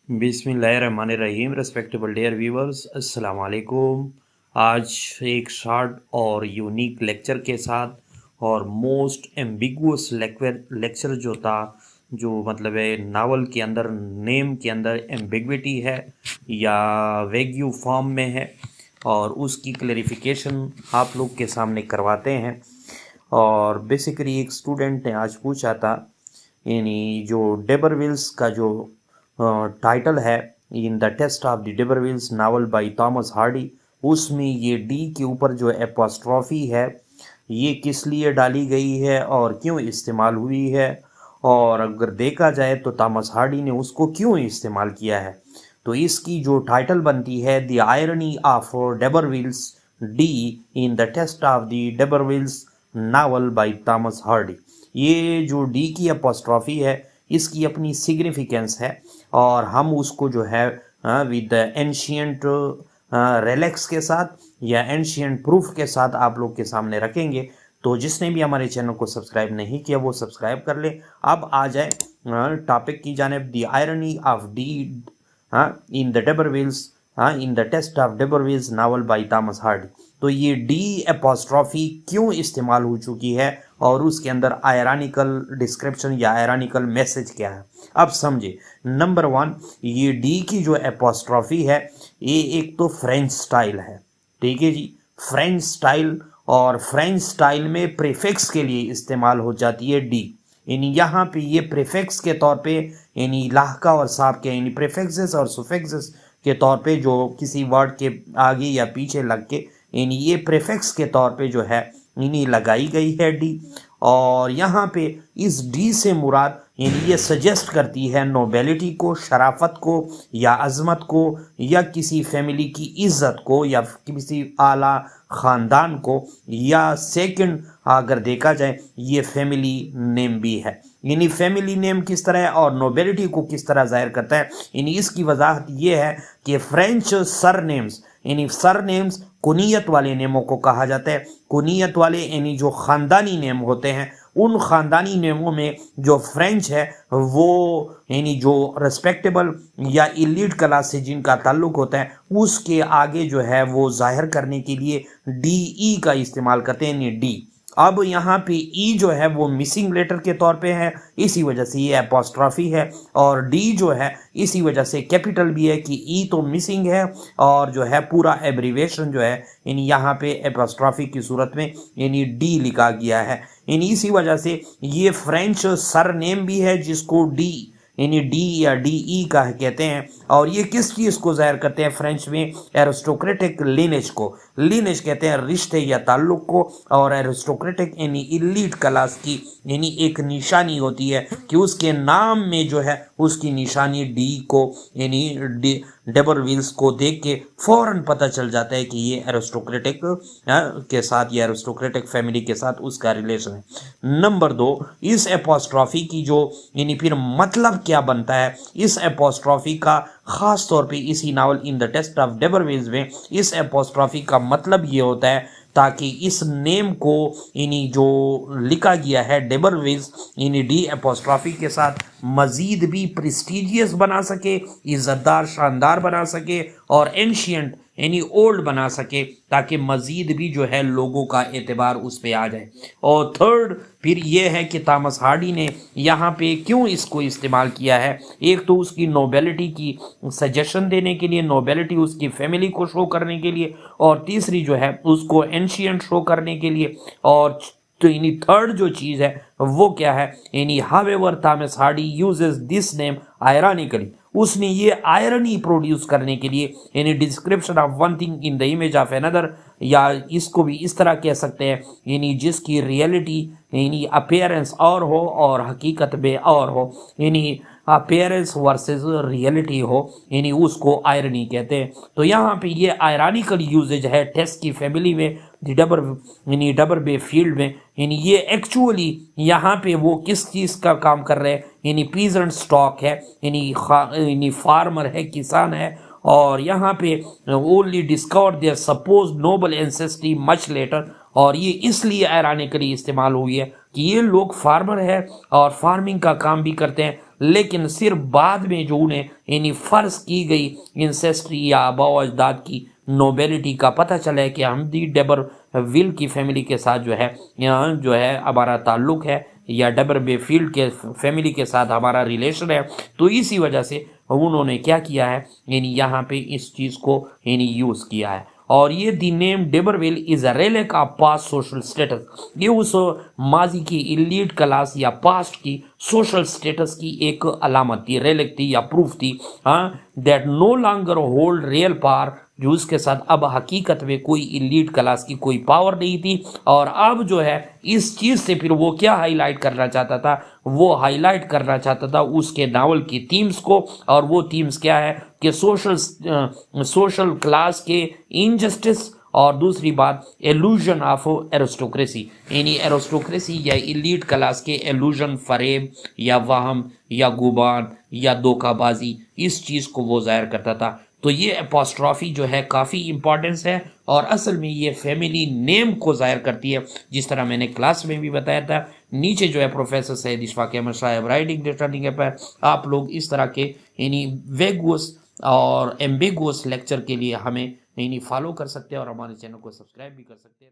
बिस्मिल्लाहिर्रहमानिर्रहीम respectable dear viewers अस्सलाम वालेकुम। आज एक शॉर्ट और यूनिक लेक्चर के साथ और मोस्ट एम्बिगुअस लेक्चर जो था, जो मतलब है नावल के अंदर नेम के अंदर एम्बिग्विटी है या वेग्यू फॉर्म में है, और उसकी क्लैरिफिकेशन आप लोग के सामने करवाते हैं। और बेसिकली एक स्टूडेंट ने आज पूछा था, यानी जो डेबरविल्स का जो टाइटल है in the Tess of the d'Urbervilles novel by Thomas Hardy, उसमें ये डी के ऊपर जो एपोस्ट्रॉफी है ये किस लिए डाली गई है और क्यों इस्तेमाल हुई है, और अगर देखा जाए तो थॉमस हार्डी ने उसको क्यों इस्तेमाल किया है। तो इसकी जो टाइटल बनती है the irony of d'Urbervilles D in the Tess of the d'Urbervilles novel by Thomas Hardy. ये जो डी की अपोस्ट्रॉफी है इसकी अपनी सिग्निफिकेंस है, और हम उसको जो है विद एंशियंट रेलेक्स के साथ या एंशियंट प्रूफ के साथ आप लोग के सामने रखेंगे। तो जिसने भी हमारे चैनल को सब्सक्राइब नहीं किया वो सब्सक्राइब कर ले। अब आ जाए टॉपिक की जानिब, the irony of D in the d'Urbervilles in the Tess of d'Urbervilles novel by Thomas Hardy. तो ये डी एपोस्ट्रॉफी क्यों इस्तेमाल हो चुकी है और उसके अंदर आयरानिकल डिस्क्रिप्शन या आयरानिकल मैसेज क्या है, अब समझे। नंबर 1, ये डी की जो एपोस्ट्रॉफी है ये एक तो फ्रेंच स्टाइल है, ठीक है जी, फ्रेंच स्टाइल। और फ्रेंच स्टाइल में प्रीफिक्स के लिए इस्तेमाल हो जाती है डी, यानी यहाँ पे ये प्रीफिक्स के तौर पे, यानी लाहका और साब के यानी प्रीफिक्सेस और सुफिक्सेस के तौर पे जो किसी वर्ड के आगे या पीछे लग के, यानी ये प्रीफिक्स के तौर पे जो है यानी लगाई गई है डी। और यहाँ पे इस डी से मुराद यानी ये सजेस्ट करती है नोबेलिटी को, शराफत को या अजमत को, या किसी फैमिली की इज्जत को, या किसी आला ख़ानदान को, या सेकंड अगर देखा जाए ये फैमिली नेम भी है। यानी फैमिली नेम किस तरह है और नोबेलिटी को किस तरह जाहिर करता है, यानी इसकी वजाहत ये है कि फ्रेंच सर नेम्स, यानी सर नेम्स कुनियत वाले नेमों को कहा जाता है। कुनियत वाले यानी जो ख़ानदानी नेम होते हैं, उन ख़ानदानी नेमों में जो फ्रेंच है वो यानी जो रिस्पेक्टेबल या इलीट क्लास से जिनका ताल्लुक होता है उसके आगे जो है वो जाहिर करने के लिए डी ई का इस्तेमाल करते हैं, यानी डी। अब यहाँ पे ई जो है वो मिसिंग लेटर के तौर पे है, इसी वजह से ये एपोस्ट्रॉफी है, और डी जो है इसी वजह से कैपिटल भी है कि ई तो मिसिंग है और जो है पूरा एब्रीवेशन जो है यानी यहाँ पे एपोस्ट्रॉफी की सूरत में यानी डी लिखा गया है। यानी इसी वजह से ये फ्रेंच सर नेम भी है जिसको डी यानी डी या डी ई का कहते हैं। और ये किस चीज़ को जाहिर करते हैं फ्रेंच में, एरिस्टोक्रेटिक लिनेज को। लिनेज कहते हैं रिश्ते या ताल्लुक को, और एरिस्टोक्रेटिक यानी इलीट क्लास की यानी एक निशानी होती है कि उसके नाम में जो है उसकी निशानी डी को यानी डेबरविल्स को देख के फौरन पता चल जाता है कि ये एरिस्टोक्रेटिक के साथ या एरिस्टोक्रेटिक फैमिली के साथ उसका रिलेशन है। नंबर 2, इस एपोस्ट्रॉफी की जो यानी फिर मतलब क्या बनता है, इस एपोस्ट्रॉफी का खास तौर पे इसी novel in the Tess of d'Urbervilles में इस एपोस्ट्रॉफी का मतलब ये होता है ताकि इस नेम को यानी जो लिखा गया है डेबरविल्स यानी डी एपोस्ट्रॉफी के साथ मज़ीद भी प्रेस्टिजियस बना सके, इज़्ज़तदार शानदार बना सके, और एंशियंट यानी ओल्ड बना सके, ताकि मज़ीद भी जो है लोगों का एतबार उस पर आ जाए। और थर्ड फिर ये है कि थॉमस हार्डी ने यहाँ पे क्यों इसको इस्तेमाल किया है। एक तो उसकी नोबेलिटी की सजेशन देने के लिए, नोबेलिटी उसकी फैमिली को शो करने के लिए, और तीसरी जो है उसको एंशियंट शो करने के लिए, और तो यानी थर्ड जो चीज़ है वो क्या है, यानी however Thomas Hardy uses this name ironically, उसने ये आयरनी प्रोड्यूस करने के लिए यानी description of one thing in the image of another, या इसको भी इस तरह कह सकते हैं यानी जिसकी रियलिटी यानी अपीयरेंस और हो और हकीकत में और हो, यानी अपीयरेंस वर्सेस रियलिटी हो, यानी उसको आयरनी कहते हैं। तो यहाँ पे ये आयरनिकल यूजेज है टेस्ट की फैमिली में, डबर बे फील्ड में, यानी ये एक्चुअली यहाँ पे वो किस चीज़ का काम कर रहे हैं, यानी पीजेंट स्टॉक है, यानी फार्मर है, किसान है, और यहाँ पे only discover there suppose noble ancestry much later, और ये इसलिए आयरानिकली इस्तेमाल हुई है कि ये लोग फार्मर है और फार्मिंग का काम भी करते हैं, लेकिन सिर्फ बाद में जो उन्हें यानी फर्ज की गई इंसेस्ट्री या आबाओ अजदाद की नोबेलिटी का पता चला है कि हमदी डेबरविल की फैमिली के साथ जो है यहाँ जो है हमारा ताल्लुक है, या डेबरबेफील्ड के फैमिली के साथ हमारा रिलेशन है, तो इसी वजह से उन्होंने क्या किया है, यानी यहाँ पे इस चीज़ को यानी यूज़ किया है। और ये the name d'Urberville is a relic of past social status, ये उस माजी की इलीट क्लास या पास्ट की सोशल स्टेटस की एक अलामत थी, रेलिक थी या प्रूफ थी, हाँ, that no longer hold real power, जो उसके साथ अब हकीकत में कोई इलीट क्लास की कोई पावर नहीं थी। और अब जो है इस चीज़ से फिर वो क्या हाईलाइट करना चाहता था, वो हाईलाइट करना चाहता था उसके नावल की थीम्स को, और वो थीम्स क्या है कि सोशल क्लास के इनजस्टिस, और दूसरी बात एलूजन ऑफ एरिस्टोक्रेसी, यानी एरिस्टोक्रेसी या इलीट क्लास के एलूजन, फरेब या वहम या गुबान या धोखाबाजी, इस चीज़ को वो जाहिर करता था। तो ये एपोस्ट्रॉफी जो है काफ़ी इंपॉर्टेंस है, और असल में ये फैमिली नेम को जाहिर करती है, जिस तरह मैंने क्लास में भी बताया था। नीचे जो है प्रोफेसर सैयद इशफाक अहमद साहब राइटिंग रिटर्निंग ऐप है, आप लोग इस तरह के यानी वेगुअस और एम्बिगुअस लेक्चर के लिए हमें यानी फॉलो कर सकते हैं और हमारे चैनल को सब्सक्राइब भी कर सकते हैं।